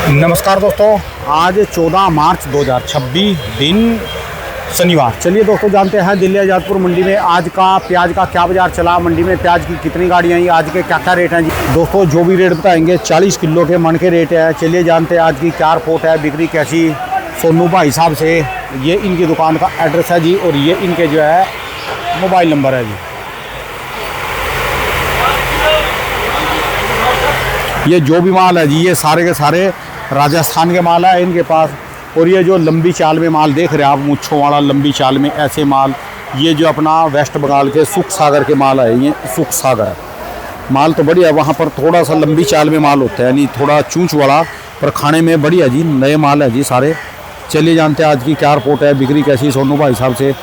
नमस्कार दोस्तों, आज 14 मार्च 2026 दिन शनिवार। चलिए दोस्तों, जानते हैं दिल्ली आज़ादपुर मंडी में आज का प्याज का क्या बाज़ार चला, मंडी में प्याज की कितनी गाड़ियाँ आई, आज के क्या क्या रेट हैं जी। दोस्तों जो भी रेट बताएंगे 40 किलो के मन के रेट है। चलिए जानते हैं आज की क्या रिपोर्ट है, बिक्री कैसी। सोनू भाई साहब से, ये इनकी दुकान का एड्रेस है जी, और ये इनके जो है मोबाइल नंबर है जी। ये जो भी माल है जी, ये सारे के सारे राजस्थान के माल है इनके पास। और ये जो लंबी चाल में माल देख रहे हैं आप, मुच्छों वाला लंबी चाल में ऐसे माल, ये जो अपना वेस्ट बंगाल के सुख सागर के माल है, ये सुख सागर है माल तो बढ़िया। वहाँ पर थोड़ा सा लंबी चाल में माल होता है, यानी थोड़ा चूंच वाला, पर खाने में बढ़िया जी। नए माल है जी सारे। चलिए जानते हैं आज की क्या रिपोर्ट है, बिक्री कैसी सोनू भाई साहब से।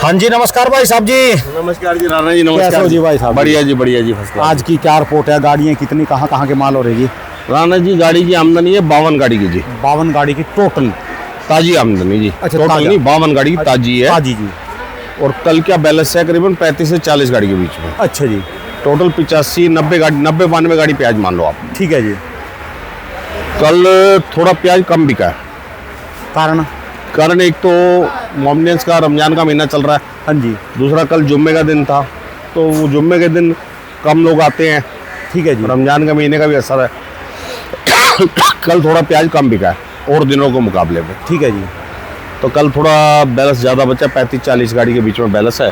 हाँ जी, नमस्कार भाई साहब जी। नमस्कार जी राणा जी, नमस्कार। कैसे हो जी भाई साहब? बढ़िया जी, बढ़िया जी। फर्स्ट आज की क्या रिपोर्ट है, गाड़ियाँ कितनी, कहाँ कहाँ के माल हो रही जी? राणा जी, गाड़ी की आमदनी है 52 गाड़ी की जी। 52 गाड़ी की टोटल ताजी आमदनी जी। अच्छा, टोटल नहीं, 52 गाड़ी की ताजी है। ताजी जी। और कल क्या बैलेंस है, करीबन 35 से 40 गाड़ी के बीच में। अच्छा जी। टोटल 85 90 गाड़ी, 90-92 गाड़ी प्याज मान लो आप। ठीक है जी। कल थोड़ा प्याज कम बिका है। कारण एक तो मोमिनियंस का रमजान का महीना चल रहा है। हाँ जी। दूसरा कल जुम्मे का दिन था, तो वो जुम्मे के दिन कम लोग आते हैं। ठीक है जी। रमजान का महीने का भी असर है। कल थोड़ा प्याज कम बिका है और दिनों के मुकाबले में। ठीक है जी। तो कल थोड़ा बैलेंस ज़्यादा बचा, 35-40 गाड़ी के बीच में बैलेंस है।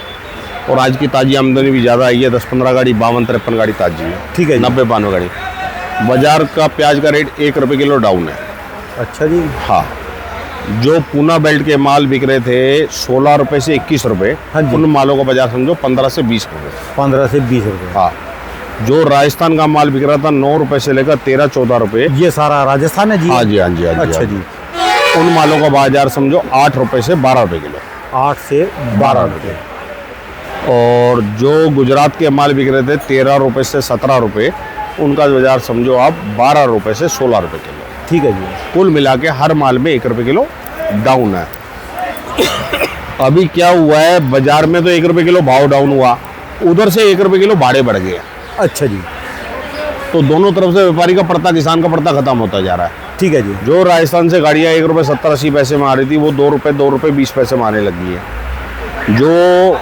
और आज की ताज़ी आमदनी भी ज़्यादा आई है, 10-15 गाड़ी, 52-53 गाड़ी ताज़ी है। ठीक है जी। 90-92 गाड़ी। बाजार का प्याज का रेट 1 रुपये किलो डाउन है। अच्छा जी। हाँ, जो पूना बेल्ट के माल बिक रहे थे 16 रुपये से 21 रुपये, हाँ जी। उन मालों का बाजार समझो 15 से 20 रुपये। 15 से 20 रुपये। हाँ, जो राजस्थान का माल बिक रहा था 9 रुपये से लेकर 13-14 रुपये। ये सारा राजस्थान है जी? हाँ जी, हाँ जी, हाँ जी। अच्छा जी। उन मालों का बाजार समझो 8 रुपये से 12 रुपये किलो। 8 से 12 रुपये। और जो गुजरात के माल बिक रहे थे 13 रुपये से 17 रुपये, उनका बाजार समझो आप 12 रुपये से 16 रुपये किलो। ठीक है जी। कुल मिला के हर माल में 1 रुपये किलो डाउन है। अभी क्या हुआ है, बाजार में तो 1 रुपये किलो भाव डाउन हुआ, उधर से 1 रुपये किलो भाड़े बढ़ गए। अच्छा जी। तो दोनों तरफ से व्यापारी का पड़ता, किसान का पड़ता खत्म होता जा रहा है। ठीक है जी। जो राजस्थान से गाड़ियाँ 1 रुपये 70-80 पैसे में आ रही थी, वो 2 रुपये 20 पैसे में आने लगी है। जो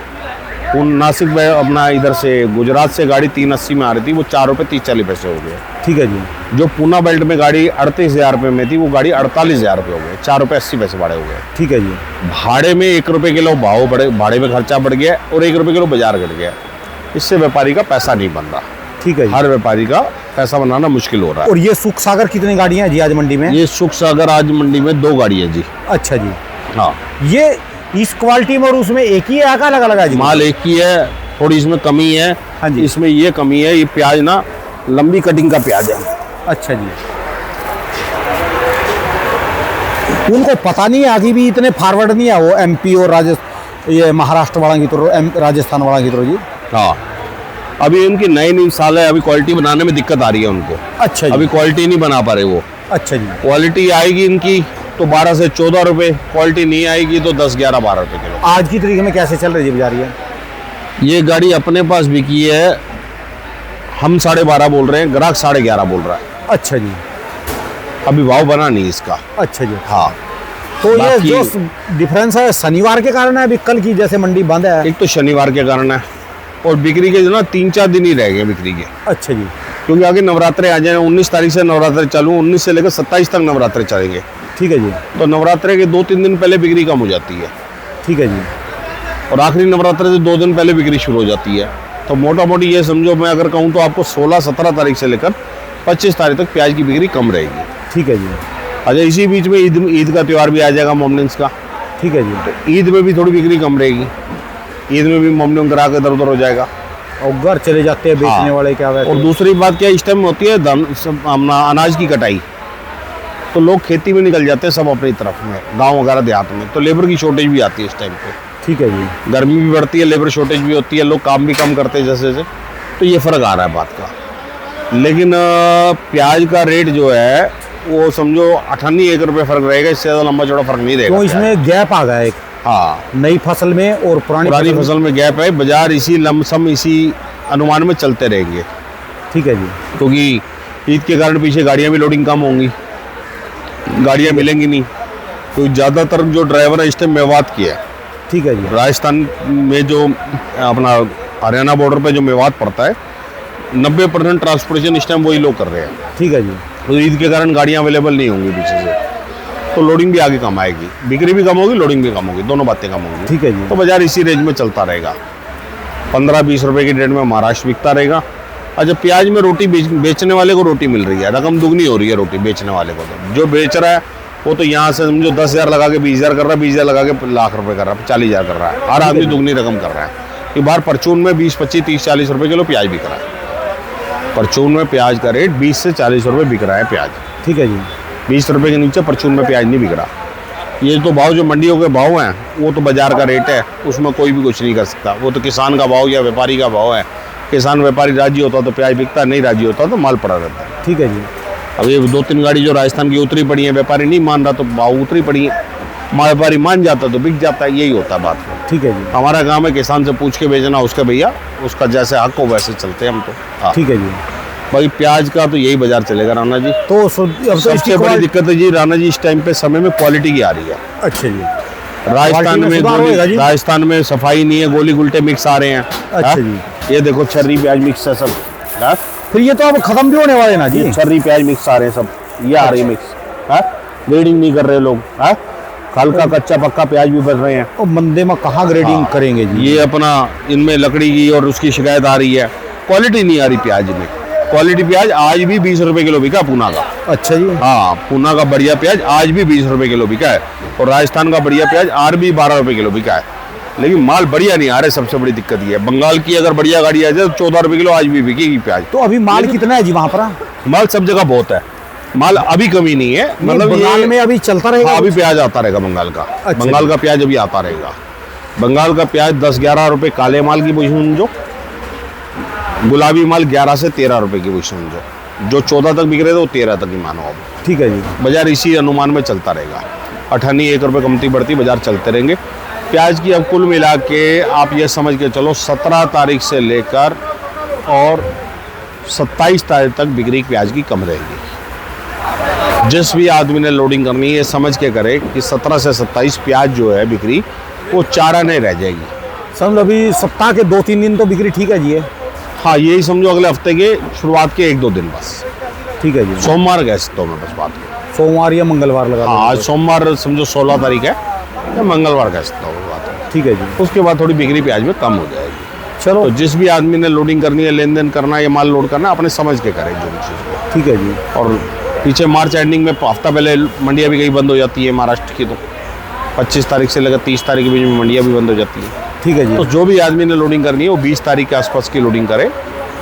नासिक में अपना इधर से गुजरात से गाड़ी 380 में आ रही थी, वो 4 रुपये 30-40 पैसे हो गए। ठीक है जी। जो पूना बेल्ट में गाड़ी 38,000 रुपये में थी, वो गाड़ी 48,000 रुपये हो गए, 4 रुपये 80 पैसे भाड़े हो गए। ठीक है जी। भाड़े में 1 रुपये किलो भाव बढ़े, भाड़े में खर्चा बढ़ गया और 1 रुपये किलो बाजार घट गया। इससे व्यापारी का पैसा नहीं बन रहा। ठीक है जी। हर व्यापारी का पैसा बनाना मुश्किल हो रहा है। और ये सुख सागर कितनी गाड़ियाँ हैं जी आज मंडी में? ये सुख सागर आज मंडी में 2 गाड़ी है जी। अच्छा जी। हाँ, ये इस क्वालिटी में और उसमें एक ही है, अलग अलग है जी? माल एक ही है, थोड़ी इसमें कमी है। हाँ जी। इसमें ये कमी है, ये प्याज ना लंबी कटिंग का प्याज है। अच्छा जी। उनको पता नहीं है, आगे भी इतने फॉरवर्ड नहीं है वो एमपी और ये महाराष्ट्र वाला की तरह, राजस्थान वाला की तरह जी। हाँ, अभी इनकी नई साल है, अभी क्वालिटी बनाने में दिक्कत आ रही है उनको। अच्छा जी। अभी क्वालिटी नहीं बना पा रहे वो। अच्छा जी। क्वालिटी आएगी इनकी तो 12 से 14 रुपये, क्वालिटी नहीं आएगी तो 10, 11, 12 रुपये किलो। आज की तारीख में कैसे चल रही है बाजार? ये गाड़ी अपने पास बिकी है, हम 12.5 बोल रहे हैं, ग्राहक 11.5 बोल रहा है। अच्छा जी। अभी भाव बना नहीं इसका। अच्छा जी। हाँ, तो ये बाकी- जो डिफरेंस है शनिवार के कारण है, अभी कल की जैसे मंडी बंद है? एक तो शनिवार के कारण है, और बिक्री के जो ना 3-4 दिन ही रह गए बिक्री के। अच्छा जी। क्योंकि आगे नवरात्रे आ जाए, 19 तारीख से नवरात्रे चालू, 19 से लेकर 27 तक नवरात्रे चलेंगे। ठीक है जी। तो नवरात्रे के 2-3 दिन पहले बिक्री कम हो जाती है, ठीक है जी। और आखिरी नवरात्रे से 2 दिन पहले बिक्री शुरू हो जाती है। तो मोटा मोटी ये समझो, मैं अगर कहूँ तो आपको 16-17 तारीख से लेकर 25 तारीख तक प्याज की बिक्री कम रहेगी। ठीक है जी। अच्छा, इसी बीच में ईद का त्यौहार भी आ जाएगा मोमिनियंस का। ठीक है जी। तो ईद में भी थोड़ी बिक्री कम रहेगी। ईद में भी मोमिनियन ग्राहक इधर उधर हो जाएगा और घर चले जाते हैं बेचने हाँ। वाले क्या वैसे? और दूसरी बात क्या, इस टाइम होती है अपना अनाज की कटाई, तो लोग खेती में निकल जाते हैं सब अपनी तरफ में, गांव वगैरह देहात में, तो लेबर की शॉर्टेज भी आती है इस टाइम पे। ठीक है जी। गर्मी भी बढ़ती है, लेबर शॉर्टेज भी होती है, लोग काम भी कम करते हैं जैसे जैसे, तो ये फ़र्क आ रहा है बात का। लेकिन प्याज का रेट जो है वो समझो 98-1 रुपये फ़र्क रहेगा, इससे ज़्यादा लंबा चौड़ा फ़र्क नहीं रहेगा। तो इसमें गैप आ गया एक, हाँ, नई फसल में और पुरानी फसल में गैप है। बाजार इसी लमसम इसी अनुमान में चलते रहेंगे। ठीक है जी। क्योंकि ईद के कारण पीछे गाड़ियाँ भी लोडिंग कम होंगी, गाड़ियाँ मिलेंगी नहीं, तो ज़्यादातर जो ड्राइवर है इस टाइम मेवात की है। ठीक है जी। राजस्थान में जो अपना हरियाणा बॉर्डर पे जो मेवात पड़ता है, 90% ट्रांसपोर्टेशन इस टाइम वही लोग कर रहे हैं। ठीक है जी। तो ईद के कारण गाड़ियाँ अवेलेबल नहीं होंगी पीछे से, तो लोडिंग भी आगे कम आएगी, बिक्री भी कम होगी, लोडिंग भी कम होगी, दोनों बातें कम होंगी। ठीक है जी। तो बाजार इसी रेंज में चलता रहेगा, 15-20 रुपए की रेट में महाराष्ट्र बिकता रहेगा। और जब प्याज में रोटी बेचने वाले को रोटी मिल रही है, रकम दुगनी हो रही है रोटी बेचने वाले को, तो जो बेच रहा है वो तो यहाँ से समझो 10,000 लगा के 20,000 कर रहा है, 20,000 लगा के लाख रुपए कर रहा है, 40,000 कर रहा है, हर आदमी दुगनी रकम कर रहा है। कि बाहर परचून में 20, 25, 30, 40 रुपए किलो प्याज बिक रहा है। परचून में प्याज का रेट 20 से 40 रुपए बिक रहा है प्याज। ठीक है जी। 20 रुपए के नीचे परचून में प्याज नहीं बिक रहा। ये तो भाव जो मंडियों के भाव हैं वो तो बाजार का रेट है, उसमें कोई भी कुछ नहीं कर सकता। वो तो किसान का भाव या व्यापारी का भाव है। किसान व्यापारी राजी होता तो प्याज बिकता, नहीं राजी होता तो माल पड़ा रहता है। ठीक है जी। अब ये 2-3 गाड़ी जो राजस्थान की उतरी पड़ी है, व्यापारी नहीं मान रहा तो भाव उतरी पड़ी है, व्यापारी मान जाता तो बिक जाता है, यही होता है बात। ठीक है जी। हमारा काम है किसान से पूछ के बेचना, उसका भैया उसका जैसे हक हो वैसे चलते हैं हम तो। हाँ। ठीक है जी। भाई प्याज का तो यही बाजार चलेगा राणा जी। तो अब तो सबसे इसकी बड़ी क्वालिटी- दिक्कत है जी राणा जी, इस टाइम पे समय में क्वालिटी की आ रही है। अच्छा जी। राजस्थान क्वालिटी में में सुधार होएगा जी? राजस्थान में सफाई नहीं है, गोली गुलटे मिक्स आ रहे हैं। अच्छा हाँ? जी। ये देखो छर्री प्याज मिक्स है सब। हाँ? फिर ये तो अब खत्म भी होने वाले ना जी। ये छर्री प्याज मिक्स आ रहे हैं सब, ये आ रही मिक्स। ग्रेडिंग नहीं कर रहे लोग। हल्का कच्चा पक्का प्याज भी बच रहे हैं। और मंदे में कहाँ ग्रेडिंग हाँ। करेंगे जी? ये अपना इनमें लकड़ी की और उसकी शिकायत आ रही है, क्वालिटी नहीं आ रही प्याज में। क्वालिटी प्याज आज भी 20 रुपए किलो बिका पूना का। अच्छा जी। हाँ, पूना का बढ़िया प्याज आज भी 20 रुपए किलो बिका है, और राजस्थान का बढ़िया प्याज आज भी 12 रुपए किलो बिका है। लेकिन माल बढ़िया नहीं आ रहा है, सबसे बड़ी दिक्कत ये है। बंगाल की अगर बढ़िया गाड़ी आ जाए तो 14 रुपए किलो आज भी बिकेगी प्याज। तो अभी माल कितना है जी वहाँ पर? माल सब जगह बहुत है, माल अभी कमी नहीं है। मतलब बंगाल ये में अभी चलता रहेगा? हाँ, अभी प्याज आता रहेगा बंगाल का। अच्छा। बंगाल का प्याज अभी आता रहेगा। बंगाल का प्याज 10-11 रुपए काले माल की पोजीशन जो, गुलाबी माल 11 से 13 रुपए की पोजीशन जो 14 तक बिक रहे थे वो 13 तक ही मानो अब। ठीक है जी। बाजार इसी अनुमान में चलता रहेगा, 1 रुपए कमती बढ़ती बाजार चलते रहेंगे। प्याज की अब कुल मिला के आप ये समझ के चलो 17 तारीख से लेकर और 27 तारीख तक बिक्री प्याज की कम रहेगी। जिस भी आदमी ने लोडिंग करनी है ये समझ के करे कि 17 से 27 प्याज जो है बिक्री वो चारा नहीं रह जाएगी। समझ अभी सप्ताह के 2-3 दिन तो बिक्री ठीक है जी। हाँ, यही समझो अगले हफ्ते के शुरुआत के 1-2 दिन बस। ठीक है जी। सोमवार कह सकता हूँ मैं बस बात को। सोमवार या मंगलवार लगा हाँ, आज लो। सोमवार समझो 16 तारीख है, या मंगलवार कह सकता हूँ बात को। ठीक है जी। उसके बाद थोड़ी बिक्री प्याज में कम हो जाएगी। चलो तो जिस भी आदमी ने लोडिंग करनी है, लेन देन करना है या माल लोड करना है, अपने समझ के करें जो भी चीज़ को। ठीक है जी। और पीछे मार्च एंडिंग में हफ्ता पहले मंडियाँ भी कहीं बंद हो जाती है महाराष्ट्र की, तो 25 तारीख से लेकर 30 तारीख के बीच में मंडियाँ भी बंद हो जाती है। ठीक है जी। तो जो भी आदमी ने लोडिंग करनी है वो 20 तारीख के आसपास की लोडिंग करे,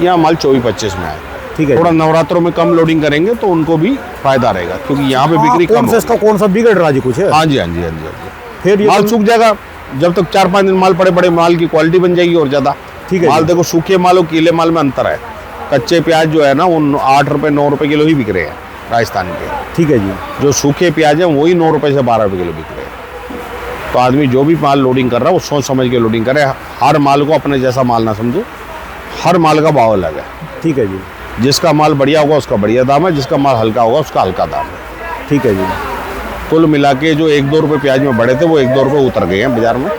या माल 24-25 में आए। ठीक है थोड़ा जी। नवरात्रों में कम लोडिंग करेंगे तो उनको भी फायदा रहेगा, क्योंकि यहाँ पे बिक्री कम कौन सा कौन सा बिगड़ रहा जी कुछ है? हाँ जी, हाँ जी, हाँ जी, हाँ जी। फिर ये माल तो- सूख जाएगा जब तक 4-5 दिन माल पड़े पड़े, माल की क्वालिटी बन जाएगी और ज़्यादा। ठीक है माल जी। देखो, सूखे माल और गीले माल में अंतर है। कच्चे प्याज जो है ना वो 8 रुपए 9 रुपए किलो ही बिक रहे हैं राजस्थान के। ठीक है जी। जो सूखे प्याज हैं वही 9 रुपए से 12 रुपए किलो बिक रहे हैं। तो आदमी जो भी माल लोडिंग कर रहा है वो सोच समझ के लोडिंग करे। हर माल को अपने जैसा माल ना समझो, हर माल का भाव अलग है। ठीक है जी। जिसका माल बढ़िया होगा उसका बढ़िया दाम है, जिसका माल हल्का होगा उसका हल्का दाम है। ठीक है जी। कुल मिला के जो 1-2 रुपए प्याज में बढ़े थे वो 1-2 रुपए उतर गए हैं बाजार में।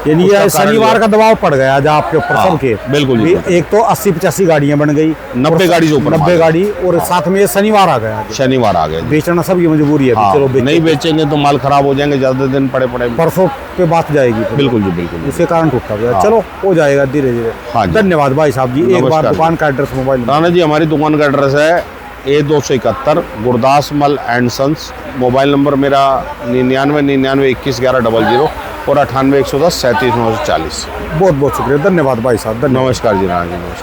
यानी उसका ये कारण शनिवार ये- का दबाव पड़ गया आज आपके ऊपर हाँ, सबके। बिल्कुल जी, भी बिल्कुल। एक तो 80-85 गाड़ियां बन गई, 90 गाड़ी से ऊपर 90 माल। गाड़ी, और साथ में ये शनिवार आ गया। शनिवार आ गए जी। बेचना सबकी मजबूरी है। हाँ, चलो बेचो। नहीं बेचेंगे तो माल खराब हो जाएंगे, ज़्यादा दिन पड़े पड़े। परसों पे बात जाएगी फिर। बिल्कुल जी, बिल्कुल जी। उसके कारण टूटा गया। हाँ। चलो हो जाएगा धीरे धीरे। हाँ जी। धन्यवाद भाई साहब जी। एक बार नमस्कार दुकान का address mobile number. Rana ji, हमारी दुकान का एड्रेस है A271 गुरदास मल एंड सन्स। मोबाइल नंबर मेरा 99 21 11 00 और 98 110 37 940। बहुत बहुत शुक्रिया। धन्यवाद भाई साहब। धन्यवाद। नमस्कार जी राणा जी, नमस्कार।